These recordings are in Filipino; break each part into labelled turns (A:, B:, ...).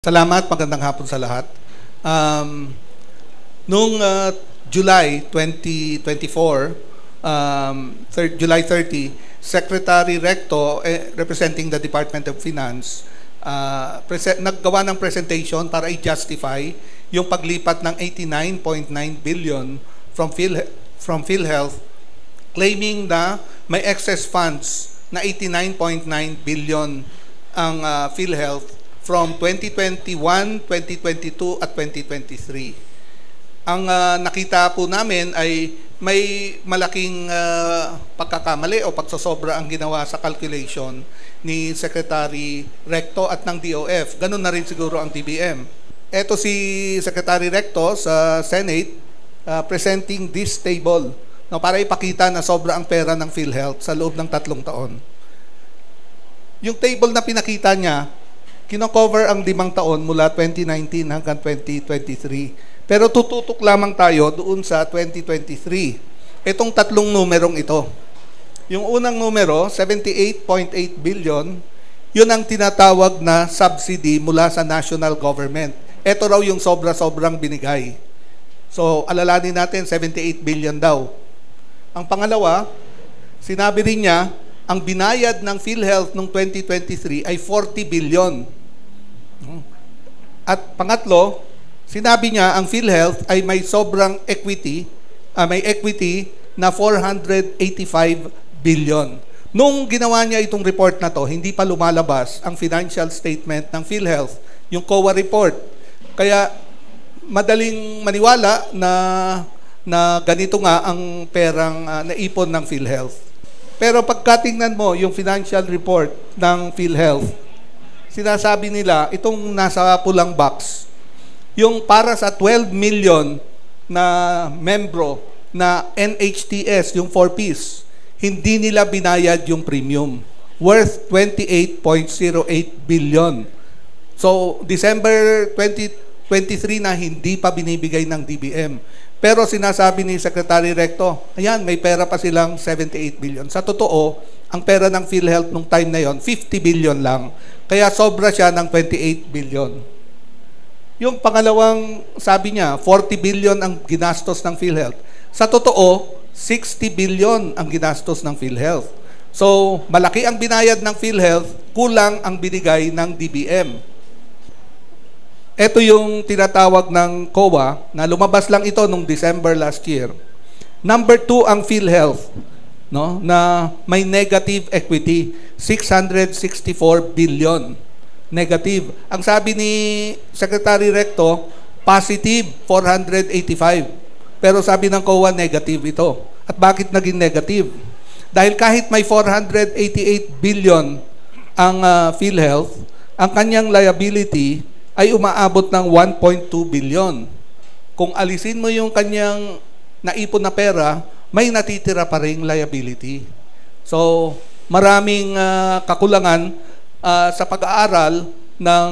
A: Salamat, magandang hapon sa lahat. Noong July 2024, July 30, Secretary Recto, representing the Department of Finance, naggawa ng presentation para i-justify yung paglipat ng 89.9 billion from PhilHealth, claiming na may excess funds na 89.9 billion ang PhilHealth from 2021, 2022 at 2023. Ang nakita po namin ay may malaking pagkakamali o pagsosobra ang ginawa sa calculation ni Secretary Recto at ng DOF. Ganun na rin siguro ang DBM. Ito si Secretary Recto sa Senate presenting this table para ipakita na sobra ang pera ng PhilHealth sa loob ng 3 taon. Yung table na pinakita niya, kino-cover ang 5 taon mula 2019 hanggang 2023. Pero tututok lamang tayo doon sa 2023. Itong 3 numerong ito. Yung unang numero, 78.8 billion, yun ang tinatawag na subsidy mula sa national government. Ito raw yung sobra-sobrang binigay. So, alalanin natin, 78 billion daw. Ang pangalawa, sinabi rin niya, ang binayad ng PhilHealth noong 2023 ay 40 billion. At pangatlo, sinabi niya ang PhilHealth ay may sobrang equity, may equity na 485 billion. Nung ginawa niya itong report na to, hindi pa lumalabas ang financial statement ng PhilHealth, yung COA report. Kaya madaling maniwala na ganito nga ang perang naipon ng PhilHealth. Pero pagkatingnan mo yung financial report ng PhilHealth, sinasabi nila, itong nasa pulang box, yung para sa 12 million na membro na NHTS, yung 4Ps, hindi nila binayad yung premium, worth 28.08 billion. So, December 2023 na hindi pa binibigay ng DBM. Pero sinasabi ni Secretary Recto, ayan, may pera pa silang 78 billion. Sa totoo, ang pera ng PhilHealth nung time na yon, 50 billion lang. Kaya sobra siya ng 28 billion. Yung pangalawang sabi niya, 40 billion ang ginastos ng PhilHealth. Sa totoo, 60 billion ang ginastos ng PhilHealth. So, malaki ang binayad ng PhilHealth, kulang ang binigay ng DBM. Ito yung tinatawag ng COA na lumabas lang ito nung December last year. Number 2 ang PhilHealth, na may negative equity, 664 billion. Negative. Ang sabi ni Secretary Recto, positive, 485. Pero sabi ng COA, negative ito. At bakit naging negative? Dahil kahit may 488 billion ang PhilHealth, ang kanyang liability ay umaabot ng 1.2 billion. Kung alisin mo yung kanyang naipon na pera, may natitira pa ring liability. So, maraming kakulangan sa pag-aaral ng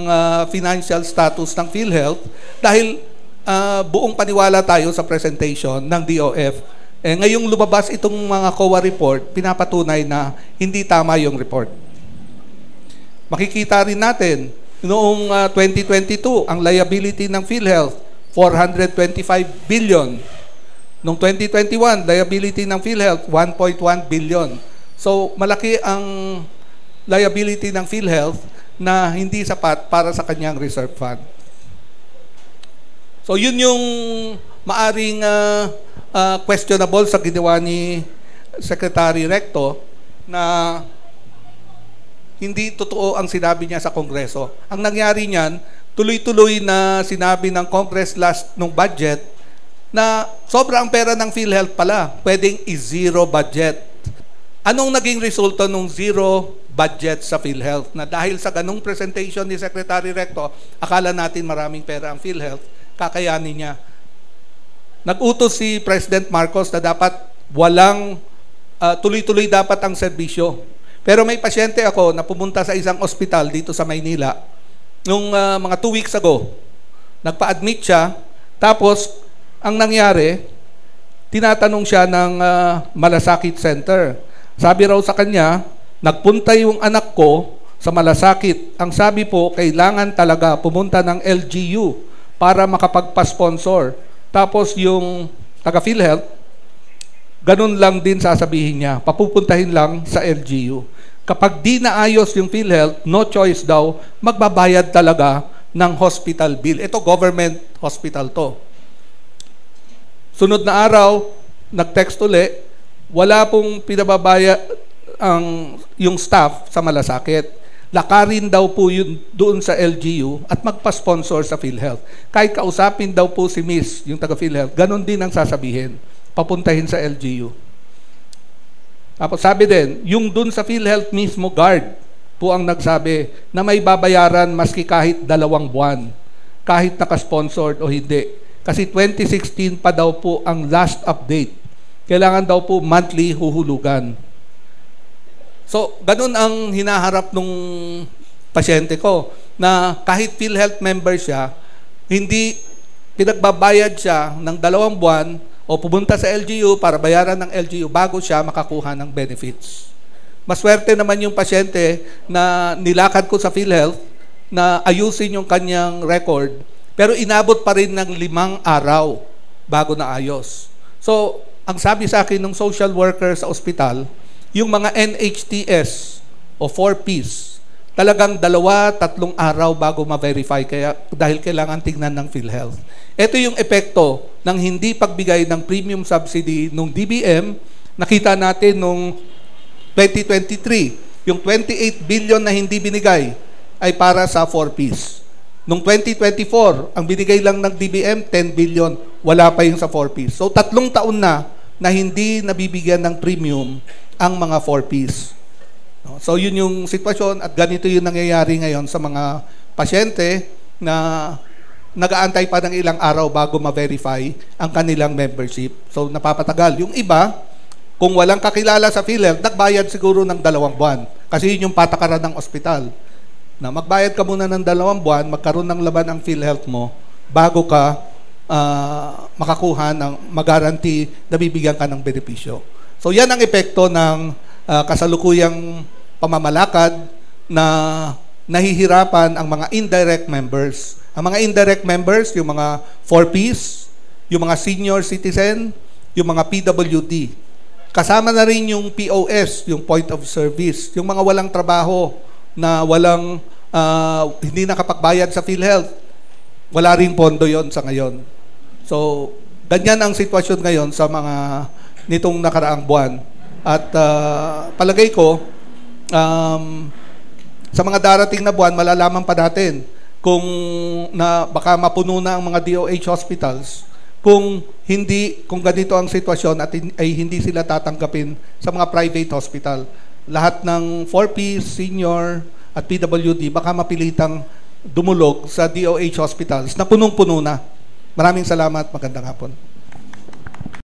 A: financial status ng PhilHealth dahil buong paniwala tayo sa presentation ng DOF. Ngayong lumabas itong mga COA report, pinapatunay na hindi tama yung report. Makikita rin natin, noong 2022, ang liability ng PhilHealth, 425 billion. Noong 2021, liability ng PhilHealth, 1.1 billion. So, malaki ang liability ng PhilHealth na hindi sapat para sa kanyang reserve fund. So, yun yung maaring questionable sa ginawa ni Secretary Recto na hindi totoo ang sinabi niya sa Kongreso. Ang nangyari niyan, tuloy-tuloy na sinabi ng Congress nung budget na sobra ang pera ng PhilHealth pala, pwedeng i-zero budget. Anong naging resulta ng zero budget sa PhilHealth? Na dahil sa ganung presentation ni Secretary Recto, akala natin maraming pera ang PhilHealth, kakayanin niya. Nag-utos si President Marcos na dapat walang, tuloy-tuloy dapat ang serbisyo. Pero may pasyente ako na pumunta sa isang ospital dito sa Maynila. Nung mga 2 weeks ago, nagpa-admit siya, tapos ang nangyari, tinatanong siya ng Malasakit Center. Sabi raw sa kanya, nagpunta yung anak ko sa Malasakit. Ang sabi po, kailangan talaga pumunta ng LGU para makapagpa-sponsor. Tapos yung taga PhilHealth, ganun lang din sasabihin niya, papupuntahin lang sa LGU. Kapag di naayos yung PhilHealth, no choice daw, magbabayad talaga ng hospital bill. Ito, government hospital to. Sunod na araw, nag-text uli, wala pong pinababaya yung staff sa Malasakit. Lakarin daw po yun doon sa LGU at magpa-sponsor sa PhilHealth. Kahit kausapin daw po si Miss, yung taga PhilHealth, ganun din ang sasabihin, papuntahin sa LGU. Tapos sabi din, yung doon sa PhilHealth mismo guard po ang nagsabi na may babayaran maski kahit 2 buwan, kahit naka-sponsored o hindi. Kasi 2016 pa daw po ang last update. Kailangan daw po monthly huhulugan. So, ganun ang hinaharap nung pasyente ko na kahit PhilHealth member siya, hindi pinagbabayad siya ng 2 buwan o pumunta sa LGU para bayaran ng LGU bago siya makakuha ng benefits. Maswerte naman yung pasyente na nilakad ko sa PhilHealth na ayusin yung kanyang record, pero inabot pa rin ng 5 araw bago na ayos. So, ang sabi sa akin ng social worker sa ospital, yung mga NHTS o 4Ps, talagang 2-3 araw bago ma-verify kaya dahil kailangan tignan ng PhilHealth. Ito yung epekto ng hindi pagbigay ng premium subsidy nung DBM. Nakita natin nung 2023, yung 28 billion na hindi binigay ay para sa 4Ps. Nung 2024, ang binigay lang ng DBM, 10 billion. Wala pa yung sa 4Ps. So, 3 taon na hindi nabibigyan ng premium ang mga 4Ps. So, yun yung sitwasyon at ganito yung nangyayari ngayon sa mga pasyente na nag-aantay pa ng ilang araw bago ma-verify ang kanilang membership. So, napapatagal. Yung iba, kung walang kakilala sa PhilHealth, nagbayad siguro ng 2 buwan. Kasi yun yung patakaran ng ospital. Na magbayad ka muna ng 2 buwan, magkaroon ng laban ang PhilHealth mo bago ka makakuha ng mag-guarantee na bibigyan ka ng benepisyo. So yan ang epekto ng kasalukuyang pamamalakad na nahihirapan ang mga indirect members. Ang mga indirect members, yung mga 4Ps, yung mga senior citizen, yung mga PWD. Kasama na rin yung POS, yung point of service, yung mga walang trabaho na walang hindi nakapagbayad sa PhilHealth. Wala rin pondo yon sa ngayon. So, ganyan ang sitwasyon ngayon sa mga nitong nakaraang buwan. At palagay ko, sa mga darating na buwan, malalaman pa natin kung baka mapuno na ang mga DOH hospitals kung ganito ang sitwasyon at ay hindi sila tatanggapin sa mga private hospital. Lahat ng 4P, senior at PWD baka mapilitang dumulog sa DOH hospitals na punong-puno na. Maraming salamat. Magandang hapon.